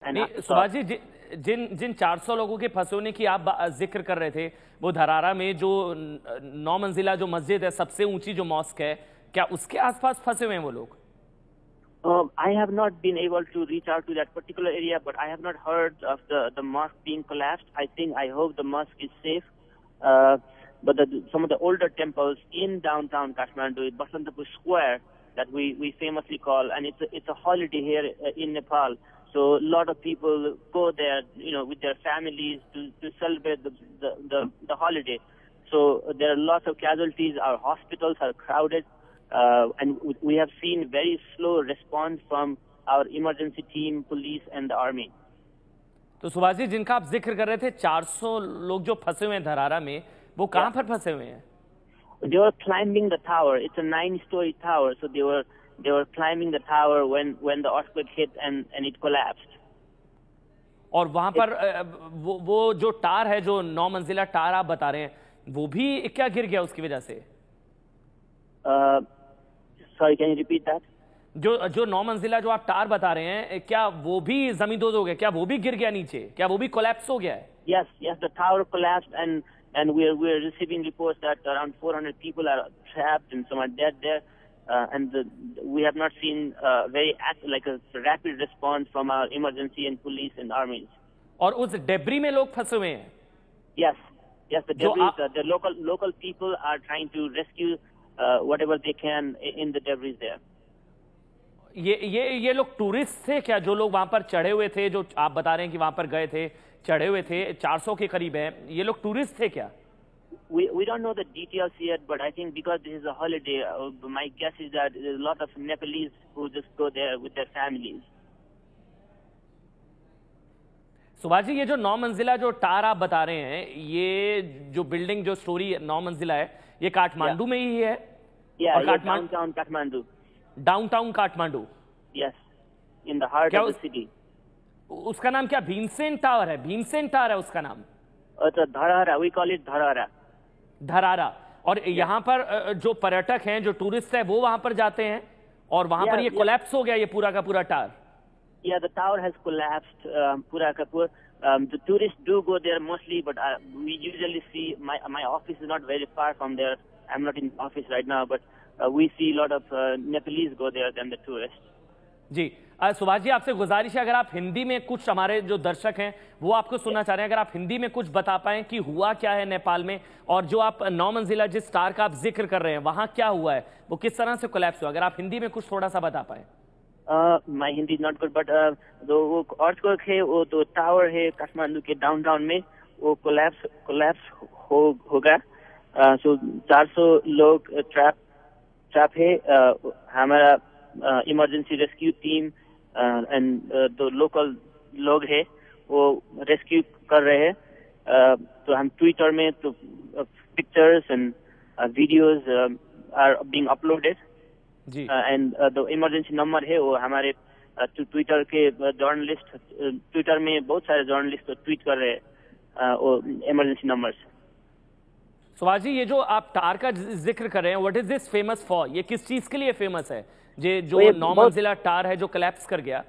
And नहीं सुभाष जी, जिन जिन 400 लोगों के फंसे होने की आप जिक्र कर रहे थे, वो धरारा में जो 9 मंजिला जो मस्जिद है, सबसे ऊंची जो मॉस्क है, क्या उसके आसपास फंसे हुए हैं वो लोग? I have not been able to reach out to that particular area, but I have not heard of the mosque being collapsed. I hope the mosque is safe. But some of the older temples in downtown Kathmandu, Basantapur Square, that we famously call, and it's a holiday here in Nepal. So a lot of people go there, with their families to celebrate the holiday. So there are lots of casualties. Our hospitals are crowded. And we have seen very slow response from our emergency team, police, and the army. तो सुभाष जी, जिनका आप जिक्र कर रहे थे, 400 लोग जो फंसे हुए हैं धरारा में, वो कहाँ पर फंसे हुए हैं? They were climbing the tower. It's a 9-story tower, so they were climbing the tower when the earthquake hit and it collapsed. और वहां पर वो जो टार है, जो 9 मंजिला टार आप बता रहे हैं, वो भी क्या गिर गया उसकी वजह से? Sorry, can you repeat that? जो 9 मंजिला जो आप टार बता रहे हैं, क्या वो भी जमींदोज हो गया? क्या वो भी गिर गया नीचे? क्या वो भी कोलैप्स हो गया है? Yes, the tower collapsed, and we're receiving reports that around 400 people are trapped and some are dead there. And we have not seen like a rapid response from our emergency and police and armies. और उस debris में लोग फंसे हुए हैं? Yes, the debris. The local people are trying to rescue whatever they can in the debris there. ये लोग tourist थे क्या, जो लोग वहां पर चढ़े हुए थे, जो आप बता रहे हैं कि वहां पर गए थे, चढ़े हुए थे, 400 के करीब हैं, ये लोग टूरिस्ट थे क्या? We don't know the details yet, but I think because this is a holiday, my guess is that there's a lot of Nepalese who just go there with their families. Subhash ji, ये जो 9 मंजिला जो टार आप बता रहे हैं, ये जो बिल्डिंग, जो स्टोरी 9 मंजिला है, ये काठमांडू में ही है? Downtown Kathmandu. Downtown Kathmandu? Yes, in the heart of the city. उसका नाम क्या भीमसेन टावर है? भीमसेन टावर है उसका नाम? अच्छा, धरारा, we call it धरारा. धरारा। और यहाँ पर जो पर्यटक हैं, जो टूरिस्ट है, वो वहां पर जाते हैं और वहां पर ये कोलैप्स हो गया, ये पूरा का पूरा tower? Yeah, the tower has collapsed, pura ka pura. The tourists do go there mostly, but we usually see, my office is not very far from there. I'm not in office right now, but we see a lot of Nepalese go there than the tourists. जी सुभाष जी, आपसे गुजारिश है, अगर आप हिंदी में कुछ, हमारे जो दर्शक हैं वो आपको सुनना चाह रहे हैं, अगर आप हिंदी में कुछ बता पाएं कि हुआ क्या है नेपाल में, और जो आप 9 मंजिला जिस टार का आप जिक्र कर रहे हैं, वहां क्या हुआ है, वो किस तरह से कोलैप्स हुआ, अगर आप हिंदी में कुछ थोड़ा सा बता पाएं। My Hindi is not good, but वो earthquake है, वो तो टावर है काठमांडू के डाउनटाउन में, वो कोलैप्स होगा। सो 400 लोग ट्रैप है। हमारा इमरजेंसी रेस्क्यू टीम एंड जो लोकल लोग है वो रेस्क्यू कर रहे हैं। तो हम ट्विटर में तो pictures and videos are being uploaded जी। एंड द इमरजेंसी नंबर है वो हमारे ट्विटर के जर्नलिस्ट, ट्विटर में बहुत सारे जर्नलिस्ट ट्वीट कर रहे हैं वो इमरजेंसी नंबर्स। सुभाष जी, ये जो आप टार का जिक्र कर रहे हैं, what is this famous for? ये किस चीज के लिए फेमस है? ये जो 9 मंजिला टार है जो कोलैप्स कर गया,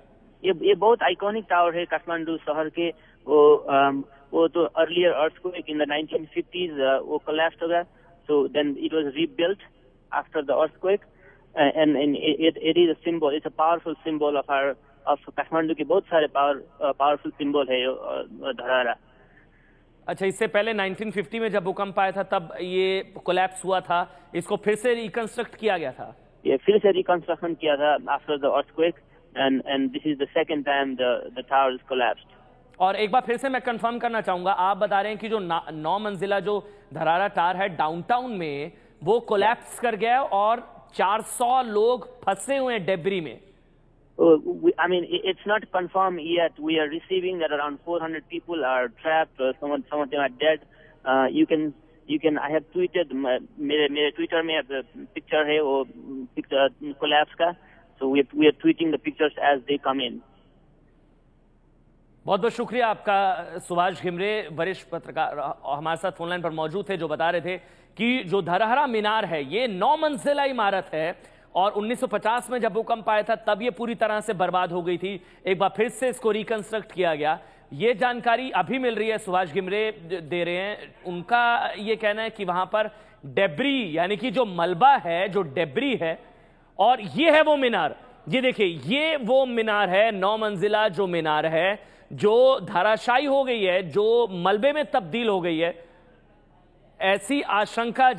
ये बहुत आइकॉनिक टावर है काठमांडू शहर के। वो तो earlier earthquake in the 1950s वो कोलैप्स हो गया, so then it was rebuilt after the earthquake and it is a symbol, it's a powerful symbol of Kathmandu के बहुत सारे पावरफुल सिंबल है धरारा। अच्छा, इससे पहले 1950 में जब भूकंप आया था तब ये कोलैप्स हुआ था, इसको फिर से रिकंस्ट्रक्ट किया गया था? ये फिर से रिकंस्ट्रक्शन किया था after the earthquake, and this is the second time the tower is collapsed. और एक बार फिर से मैं कंफर्म करना चाहूंगा, आप बता रहे हैं कि जो 9 मंजिला जो धरारा टावर है डाउनटाउन में, वो कोलैप्स कर गया और 400 लोग फंसे हुए हैं डेब्री में। I mean, it's not confirmed yet. We are receiving that around 400 people are trapped. Some of them are dead. You can. I have tweeted. मेरे Twitter में picture है वो picture collapse का. So we are tweeting the pictures as they come in. बहुत बहुत शुक्रिया आपका सुभाष घिमरे, वरिष्ठ पत्रकार हमारे साथ फोनलाइन पर मौजूद थे, जो बता रहे थे कि जो धरहरा मीनार है ये 9 मंजिला इमारत है और 1950 में जब भूकंप आया था तब ये पूरी तरह से बर्बाद हो गई थी। एक बार फिर से इसको रिकंस्ट्रक्ट किया गया। ये जानकारी अभी मिल रही है, सुभाष घिमरे दे रहे हैं। उनका ये कहना है कि वहां पर डेब्री यानी कि जो मलबा है, जो डेब्री है, और ये है वो मीनार। ये देखिए, ये वो मीनार है, 9 मंजिला जो मीनार है, जो धराशायी हो गई है, जो मलबे में तब्दील हो गई है। ऐसी आशंका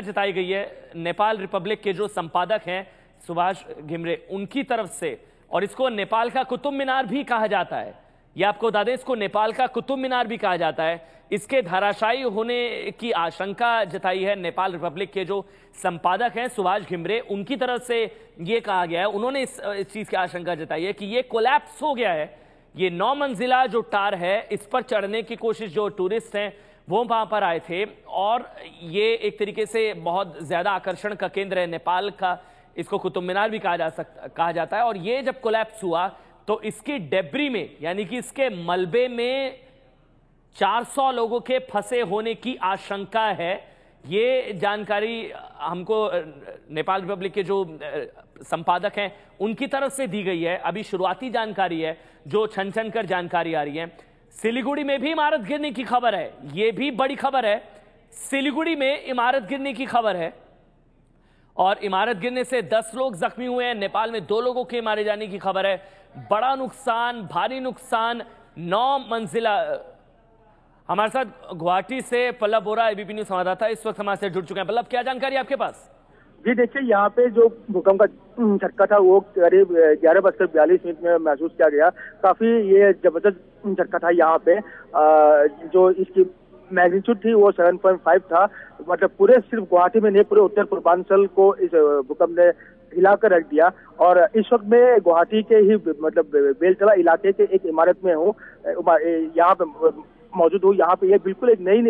जताई गई है नेपाल रिपब्लिक के जो संपादक हैं सुभाष घिमरे, उनकी तरफ से। और इसको नेपाल का कुतुब मीनार भी कहा जाता है। यह आपको बता दें, इसको नेपाल का कुतुब मीनार भी कहा जाता है। इसके धराशायी होने की आशंका जताई है नेपाल रिपब्लिक के जो संपादक हैं सुभाष घिमरे, उनकी तरफ से यह कहा गया है, उन्होंने इस चीज की आशंका जताई है कि यह कोलैप्स हो गया है। ये 9 मंजिला जो टार है, इस पर चढ़ने की कोशिश जो टूरिस्ट हैं वो वहां पर आए थे, और ये एक तरीके से बहुत ज्यादा आकर्षण का केंद्र है नेपाल का। इसको कुतुब मीनार भी कहा जाता है। और ये जब कोलैप्स हुआ तो इसकी डेब्री में यानी कि इसके मलबे में 400 लोगों के फंसे होने की आशंका है। ये जानकारी हमको नेपाल रिपब्लिक के जो संपादक हैं उनकी तरफ से दी गई है। अभी शुरुआती जानकारी है, जो छन छन कर जानकारी आ रही है। सिलीगुड़ी में भी इमारत गिरने की खबर है, यह भी बड़ी खबर है। सिलीगुड़ी में इमारत गिरने की खबर है, और इमारत गिरने से 10 लोग जख्मी हुए हैं। नेपाल में 2 लोगों के मारे जाने की खबर है। बड़ा नुकसान, भारी नुकसान, 9 मंजिला। हमारे साथ गुवाहाटी से पल्लव बोरा, एबीपी न्यूज संवाददाता, इस वक्त हमारे से जुड़ चुके हैं। पल्लव, क्या जानकारी आपके पास? जी देखिए, यहाँ पे जो भूकंप का झटका था वो करीब 11:42 में महसूस किया गया। काफी ये जबरदस्त झटका था। यहाँ पे जो इसकी मैग्नीट्यूड थी वो 7.5 था। मतलब पूरे सिर्फ गुवाहाटी में नहीं, पूरे उत्तर पूर्वांचल को इस भूकंप ने हिलाकर रख दिया। और इस वक्त में गुवाहाटी के ही मतलब बेलतला इलाके के एक इमारत में हूँ, यहाँ पे मौजूद हूँ। यहाँ पे ये बिल्कुल एक नई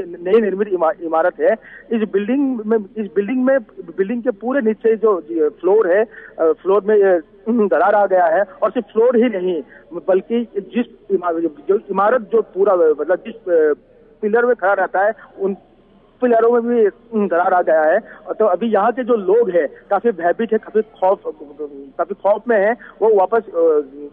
निर्मित इमारत है। इस बिल्डिंग के पूरे नीचे जो फ्लोर है, फ्लोर में दरार आ गया है। और सिर्फ फ्लोर ही नहीं, बल्कि जो इमारत जो पूरा मतलब जिस पिलर में खड़ा रहता है, उन पिलरों में भी दरार आ गया है। तो अभी यहाँ के जो लोग हैं काफी भयभीत है, काफी खौफ में है। वो वापस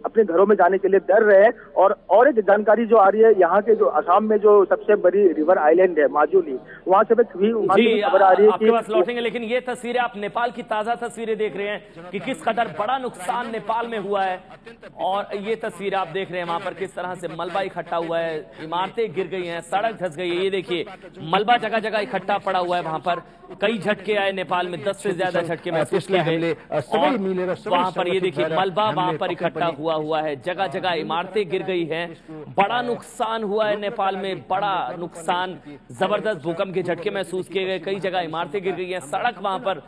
अपने घरों में जाने के लिए डर रहे हैं। और एक जानकारी जो आ रही है, यहाँ के जो असम में जो सबसे बड़ी रिवर आइलैंड है माजुली, वहाँ से भी खबर आ रही है कि आपके पास लौटेंगे। लेकिन ये तस्वीरें, आप नेपाल की ताजा तस्वीरें देख रहे हैं कि किस कदर बड़ा नुकसान नेपाल में हुआ है। और ये तस्वीर आप देख रहे हैं वहां पर किस तरह से मलबा इकट्ठा हुआ है, इमारतें गिर गई हैं, सड़क धंस गई है। ये देखिए, मलबा जगह जगह इकट्ठा पड़ा हुआ है। वहां पर कई झटके आए नेपाल में, 10 से ज्यादा झटके महसूस किए गए। वहां पर ये देखिए, मलबा वहां पर इकट्ठा हुआ है, जगह जगह इमारतें गिर गई हैं। बड़ा नुकसान हुआ है नेपाल में, बड़ा नुकसान। जबरदस्त भूकंप के झटके महसूस किए गए, कई जगह इमारतें गिर गई हैं, सड़क वहां पर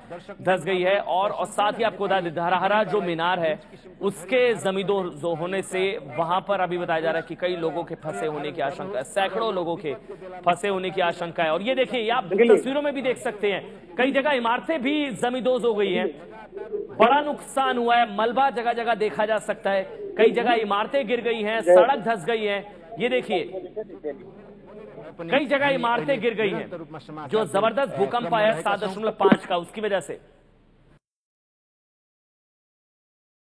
धंस गई है। और साथ ही आपको धराहरा जो मीनार है उसके जमींदोज होने से वहां पर अभी बताया जा रहा है कि कई लोगों के फंसे होने की आशंका है, सैकड़ों लोगों के फंसे होने की आशंका है। और ये देखिए, आप तस्वीरों में भी देख सकते हैं, कई जगह इमारतें भी जमींदोज हो गई हैं। बड़ा नुकसान हुआ है, मलबा जगह जगह देखा जा सकता है, कई जगह इमारतें गिर गई हैं, सड़क धंस गई है। ये देखिए, कई जगह इमारतें गिर गई हैं। जो जबरदस्त भूकंप आया 7.5 का, उसकी वजह से